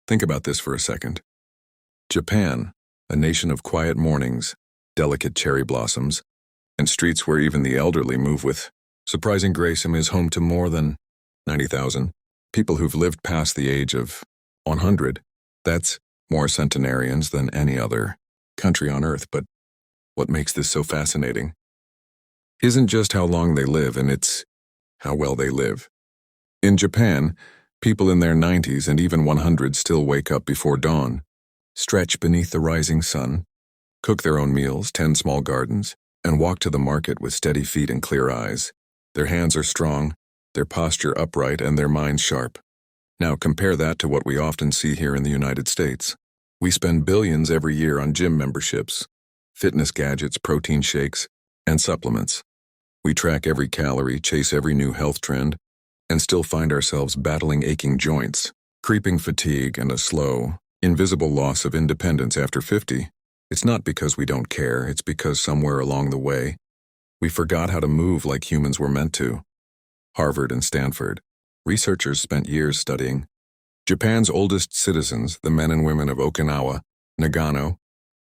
Think about this for a second. Japan, a nation of quiet mornings, delicate cherry blossoms, and streets where even the elderly move with surprising grace, is home to more than 90,000 people who've lived past the age of 100. That's more centenarians than any other country on Earth. But what makes this so fascinating isn't just how long they live, and it's how well they live. In Japan, people in their 90s and even 100 still wake up before dawn, stretch beneath the rising sun, cook their own meals, tend small gardens, and walk to the market with steady feet and clear eyes. Their hands are strong, their posture upright, and their minds sharp. Now compare that to what we often see here in the United States. We spend billions every year on gym memberships, fitness gadgets, protein shakes, and supplements. We track every calorie, chase every new health trend, and still find ourselves battling aching joints, creeping fatigue, and a slow, invisible loss of independence after 50. It's not because we don't care, it's because somewhere along the way, we forgot how to move like humans were meant to. Harvard and Stanford, researchers spent years studying Japan's oldest citizens, the men and women of Okinawa, Nagano,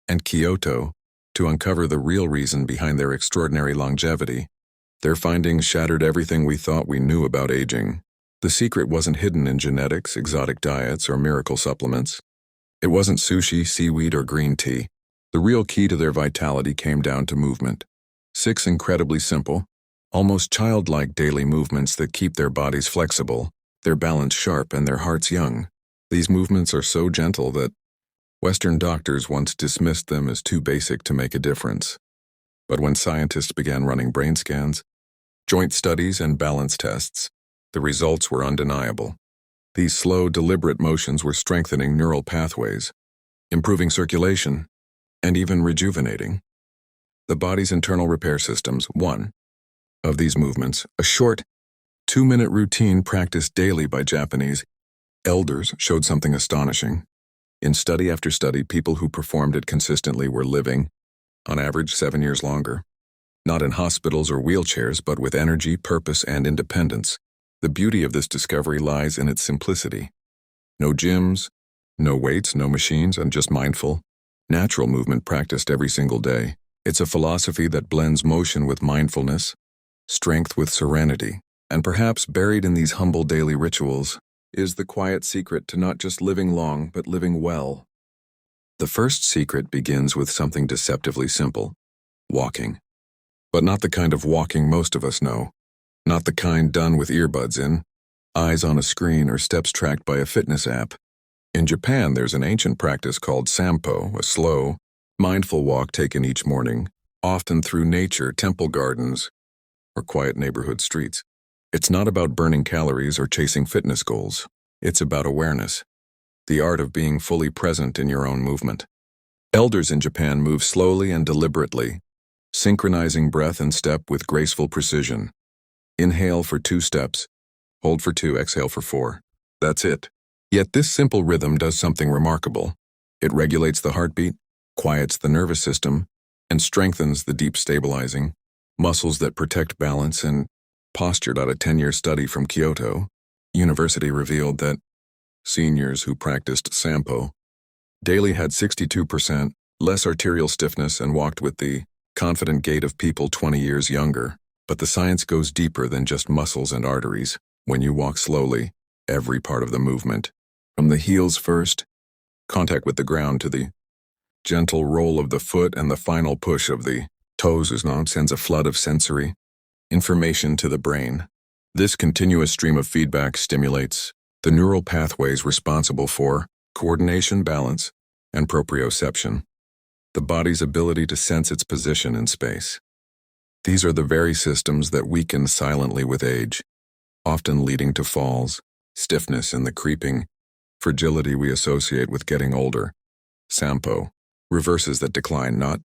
and Kyoto, to uncover the real reason behind their extraordinary longevity. Their findings shattered everything we thought we knew about aging. The secret wasn't hidden in genetics, exotic diets, or miracle supplements. It wasn't sushi, seaweed, or green tea. The real key to their vitality came down to movement. 6 incredibly simple, almost childlike daily movements that keep their bodies flexible, their balance sharp, and their hearts young. These movements are so gentle that Western doctors once dismissed them as too basic to make a difference. But when scientists began running brain scans, joint studies, and balance tests, the results were undeniable. These slow, deliberate motions were strengthening neural pathways, improving circulation, and even rejuvenating the body's internal repair systems. One of these movements, a short, 2-minute routine practiced daily by Japanese elders, showed something astonishing. In study after study, people who performed it consistently were living, on average, 7 years longer. Not in hospitals or wheelchairs, but with energy, purpose, and independence. The beauty of this discovery lies in its simplicity. No gyms, no weights, no machines, and just mindful, natural movement practiced every single day. It's a philosophy that blends motion with mindfulness, strength with serenity, and perhaps buried in these humble daily rituals is the quiet secret to not just living long, but living well. The first secret begins with something deceptively simple: walking. But not the kind of walking most of us know. Not the kind done with earbuds in, eyes on a screen, or steps tracked by a fitness app. In Japan, there's an ancient practice called sampo, a slow, mindful walk taken each morning, often through nature, temple gardens, or quiet neighborhood streets. It's not about burning calories or chasing fitness goals. It's about awareness, the art of being fully present in your own movement. Elders in Japan move slowly and deliberately, synchronizing breath and step with graceful precision. Inhale for 2 steps, hold for 2, exhale for 4. That's it. Yet this simple rhythm does something remarkable. It regulates the heartbeat, quiets the nervous system, and strengthens the deep stabilizing muscles that protect balance and posture. A 10-year study from Kyoto University revealed that seniors who practiced sampo daily had 62% less arterial stiffness and walked with the confident gait of people 20 years younger. But the science goes deeper than just muscles and arteries. When you walk slowly, every part of the movement, from the heels first, contact with the ground, to the gentle roll of the foot and the final push of the toes, sends a flood of sensory information to the brain. This continuous stream of feedback stimulates the neural pathways responsible for coordination, balance, and proprioception, the body's ability to sense its position in space. These are the very systems that weaken silently with age, often leading to falls, stiffness, and the creeping fragility we associate with getting older. Sampo reverses that decline, not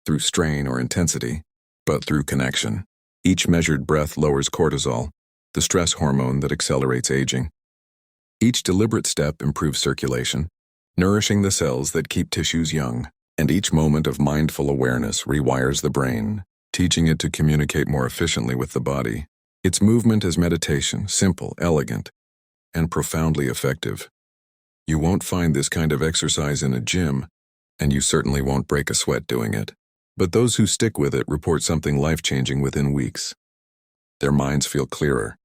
through strain or intensity, but through connection. Each measured breath lowers cortisol, the stress hormone that accelerates aging. Each deliberate step improves circulation, nourishing the cells that keep tissues young. And each moment of mindful awareness rewires the brain, teaching it to communicate more efficiently with the body. Its movement is meditation, simple, elegant, and profoundly effective. You won't find this kind of exercise in a gym, and you certainly won't break a sweat doing it. But those who stick with it report something life-changing within weeks. Their minds feel clearer.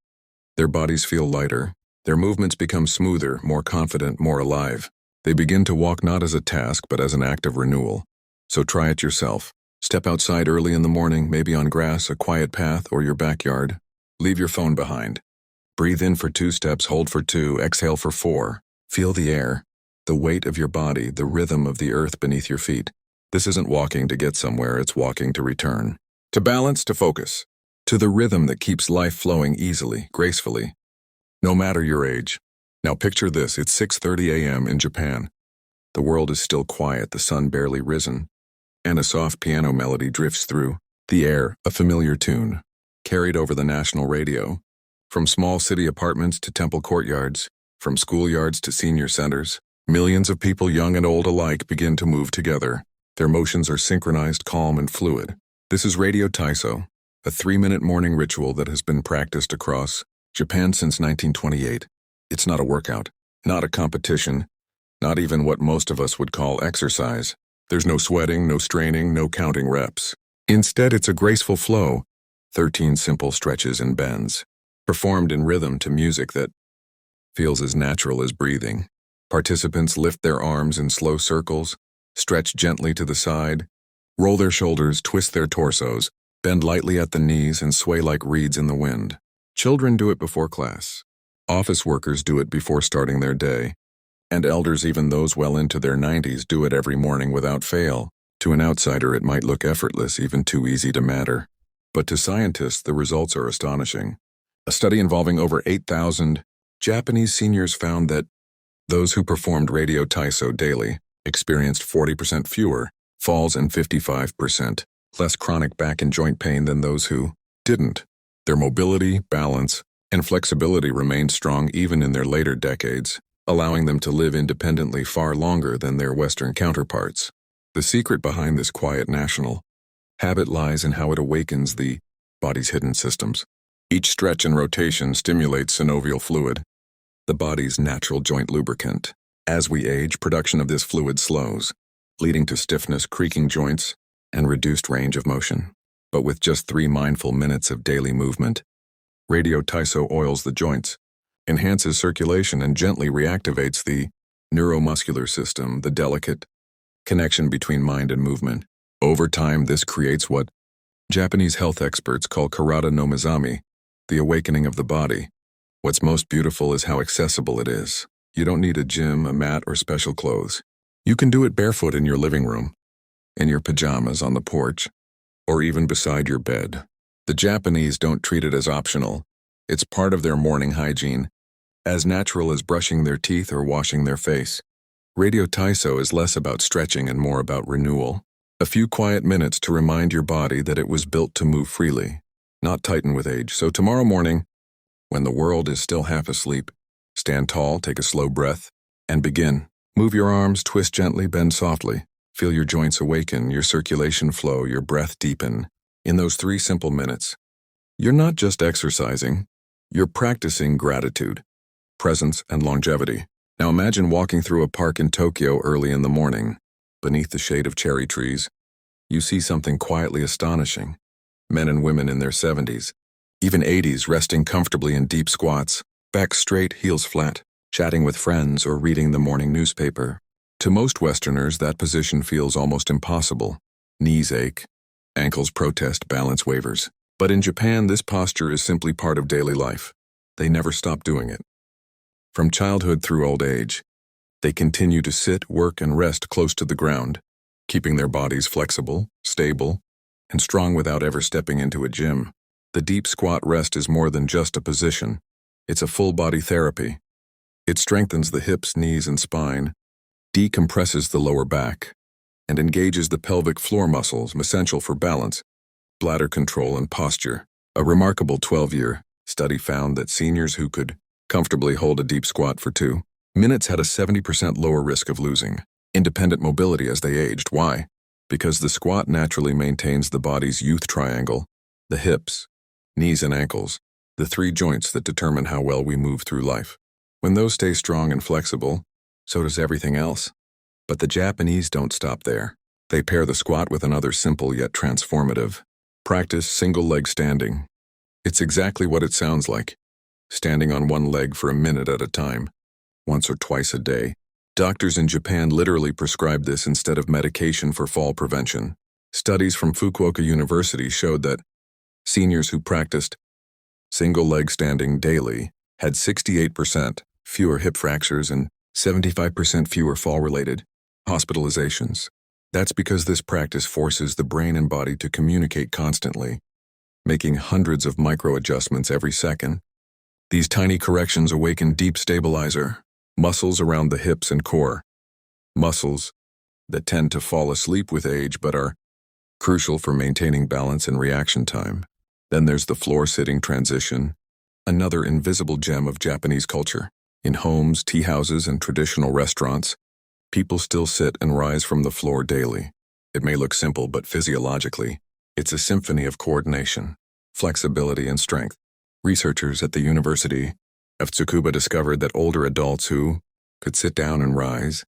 Their bodies feel lighter. Their movements become smoother, more confident, more alive. They begin to walk not as a task, but as an act of renewal. So try it yourself. Step outside early in the morning, maybe on grass, a quiet path, or your backyard. Leave your phone behind. Breathe in for 2 steps, hold for 2, exhale for 4. Feel the air, the weight of your body, the rhythm of the earth beneath your feet. This isn't walking to get somewhere, it's walking to return. To balance, to focus. To the rhythm that keeps life flowing easily, gracefully. No matter your age. Now picture this, it's 6:30 a.m. in Japan. The world is still quiet, the sun barely risen, and a soft piano melody drifts through the air, a familiar tune, carried over the national radio. From small city apartments to temple courtyards, from schoolyards to senior centers, millions of people, young and old alike, begin to move together. Their motions are synchronized, calm, and fluid. This is Radio Taiso, a 3-minute morning ritual that has been practiced across Japan since 1928. It's not a workout, not a competition, not even what most of us would call exercise. There's no sweating, no straining, no counting reps. Instead, it's a graceful flow, 13 simple stretches and bends, performed in rhythm to music that feels as natural as breathing. Participants lift their arms in slow circles, stretch gently to the side, roll their shoulders, twist their torsos, bend lightly at the knees, and sway like reeds in the wind. Children do it before class. Office workers do it before starting their day. And elders, even those well into their 90s, do it every morning without fail. To an outsider, it might look effortless, even too easy to matter. But to scientists, the results are astonishing. A study involving over 8,000 Japanese seniors found that those who performed Radio Taiso daily experienced 40% fewer falls and 55% less chronic back and joint pain than those who didn't. Their mobility, balance, and flexibility remained strong even in their later decades, allowing them to live independently far longer than their Western counterparts. The secret behind this quiet national habit lies in how it awakens the body's hidden systems. Each stretch and rotation stimulates synovial fluid, the body's natural joint lubricant. As we age, production of this fluid slows, leading to stiffness, creaking joints, and reduced range of motion. But with just 3 mindful minutes of daily movement, Radio Taiso oils the joints, enhances circulation, and gently reactivates the neuromuscular system, the delicate connection between mind and movement. Over time, this creates what Japanese health experts call karada no mizami, the awakening of the body. What's most beautiful is how accessible it is. You don't need a gym, a mat, or special clothes. You can do it barefoot in your living room, in your pajamas on the porch, or even beside your bed. The Japanese don't treat it as optional. It's part of their morning hygiene, as natural as brushing their teeth or washing their face. Radio Taiso is less about stretching and more about renewal. A few quiet minutes to remind your body that it was built to move freely, not tighten with age. So tomorrow morning, when the world is still half asleep, stand tall, take a slow breath, and begin. Move your arms, twist gently, bend softly. Feel your joints awaken, your circulation flow, your breath deepen. In those 3 simple minutes, you're not just exercising, you're practicing gratitude, presence, and longevity. Now imagine walking through a park in Tokyo early in the morning. Beneath the shade of cherry trees, you see something quietly astonishing. Men and women in their 70s, even 80s, resting comfortably in deep squats, back straight, heels flat, chatting with friends or reading the morning newspaper. To most Westerners, that position feels almost impossible. Knees ache, ankles protest, balance wavers. But in Japan, this posture is simply part of daily life. They never stop doing it. From childhood through old age, they continue to sit, work, and rest close to the ground, keeping their bodies flexible, stable, and strong without ever stepping into a gym. The deep squat rest is more than just a position. It's a full-body therapy. It strengthens the hips, knees, and spine, decompresses the lower back, and engages the pelvic floor muscles essential for balance, bladder control, and posture. A remarkable 12-year study found that seniors who could comfortably hold a deep squat for 2 minutes had a 70% lower risk of losing independent mobility as they aged. Why? Because the squat naturally maintains the body's youth triangle, the hips, knees, and ankles, the 3 joints that determine how well we move through life. When those stay strong and flexible, So does everything else. But the Japanese don't stop there. They pair the squat with another simple yet transformative practice: single leg standing. It's exactly what it sounds like. Standing on one leg for a minute at a time, once or twice a day. Doctors in Japan literally prescribe this instead of medication for fall prevention. Studies from Fukuoka University showed that seniors who practiced single leg standing daily had 68% fewer hip fractures and 75% fewer fall-related hospitalizations. That's because this practice forces the brain and body to communicate constantly, making hundreds of micro-adjustments every second. These tiny corrections awaken deep stabilizer muscles around the hips and core, muscles that tend to fall asleep with age but are crucial for maintaining balance and reaction time. Then there's the floor-sitting transition, another invisible gem of Japanese culture. In homes, tea houses, and traditional restaurants, people still sit and rise from the floor daily. It may look simple, but physiologically, it's a symphony of coordination, flexibility, and strength. Researchers at the University of Tsukuba discovered that older adults who could sit down and rise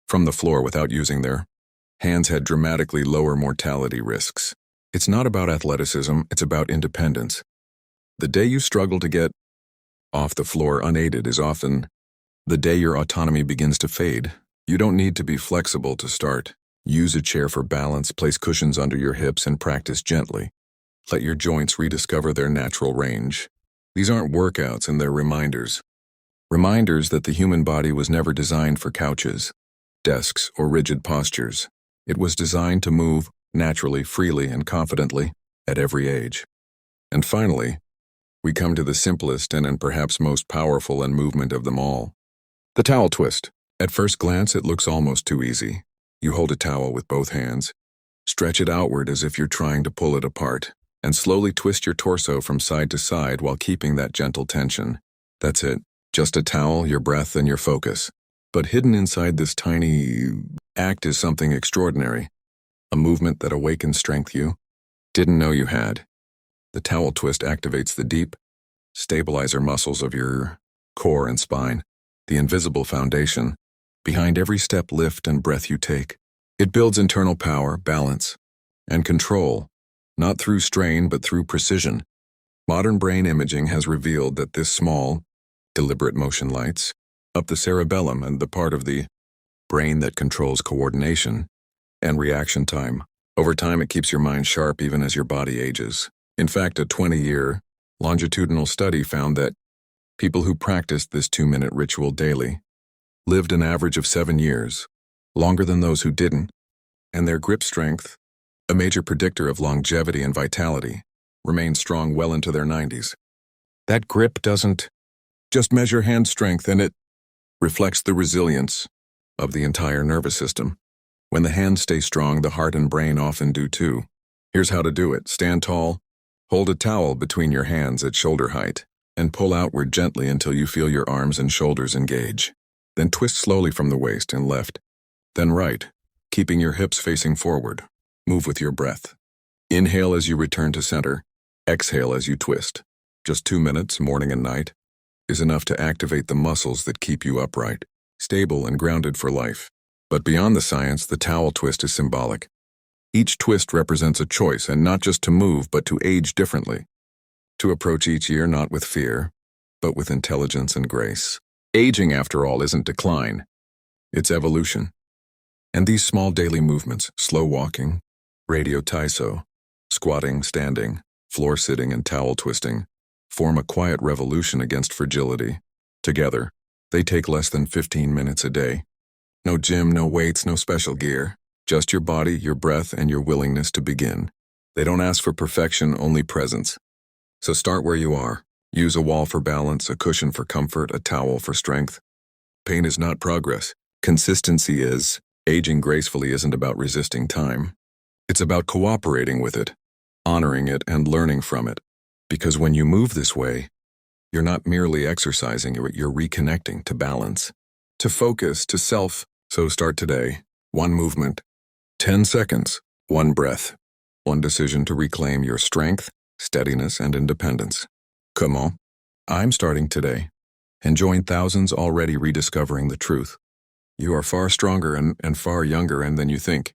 from the floor without using their hands had dramatically lower mortality risks. It's not about athleticism, it's about independence. The day you struggle to get off the floor unaided is often the day your autonomy begins to fade. You don't need to be flexible to start. Use a chair for balance, place cushions under your hips, and practice gently. Let your joints rediscover their natural range. These aren't workouts, and they're reminders. Reminders that the human body was never designed for couches, desks, or rigid postures. It was designed to move naturally, freely, and confidently at every age. And finally, we come to the simplest and perhaps most powerful movement of them all. The towel twist. At first glance, it looks almost too easy. You hold a towel with both hands, stretch it outward as if you're trying to pull it apart, and slowly twist your torso from side to side while keeping that gentle tension. That's it. Just a towel, your breath, and your focus. But hidden inside this tiny act is something extraordinary. A movement that awakens strength you didn't know you had. The towel twist activates the deep stabilizer muscles of your core and spine, the invisible foundation behind every step, lift, and breath you take. It builds internal power, balance, and control, not through strain but through precision. Modern brain imaging has revealed that this small, deliberate motion lights up the cerebellum and the part of the brain that controls coordination and reaction time. Over time, it keeps your mind sharp even as your body ages. In fact, a 20-year longitudinal study found that people who practiced this 2-minute ritual daily lived an average of 7 years, longer than those who didn't, and their grip strength, a major predictor of longevity and vitality, remained strong well into their 90s. That grip doesn't just measure hand strength, and it reflects the resilience of the entire nervous system. When the hands stay strong, the heart and brain often do too. Here's how to do it. Stand tall, hold a towel between your hands at shoulder height, and pull outward gently until you feel your arms and shoulders engage. Then twist slowly from the waist and left, then right, keeping your hips facing forward. Move with your breath. Inhale as you return to center. Exhale as you twist. Just 2 minutes, morning and night, is enough to activate the muscles that keep you upright, stable, and grounded for life. But beyond the science, the towel twist is symbolic. Each twist represents a choice, and not just to move, but to age differently. To approach each year not with fear, but with intelligence and grace. Aging, after all, isn't decline. It's evolution. And these small daily movements, slow walking, radio taiso, squatting, standing, floor sitting, and towel twisting, form a quiet revolution against fragility. Together, they take less than 15 minutes a day. No gym, no weights, no special gear. Just your body, your breath, and your willingness to begin. They don't ask for perfection, only presence. So start where you are. Use a wall for balance, a cushion for comfort, a towel for strength. Pain is not progress. Consistency is. Aging gracefully isn't about resisting time. It's about cooperating with it, honoring it, and learning from it. Because when you move this way, you're not merely exercising, you're reconnecting to balance, to focus, to self. So start today. 1 movement, 10 seconds, 1 breath, 1 decision to reclaim your strength, steadiness, and independence. Come on. I'm starting today, and join thousands already rediscovering the truth. You are far stronger and far younger than you think.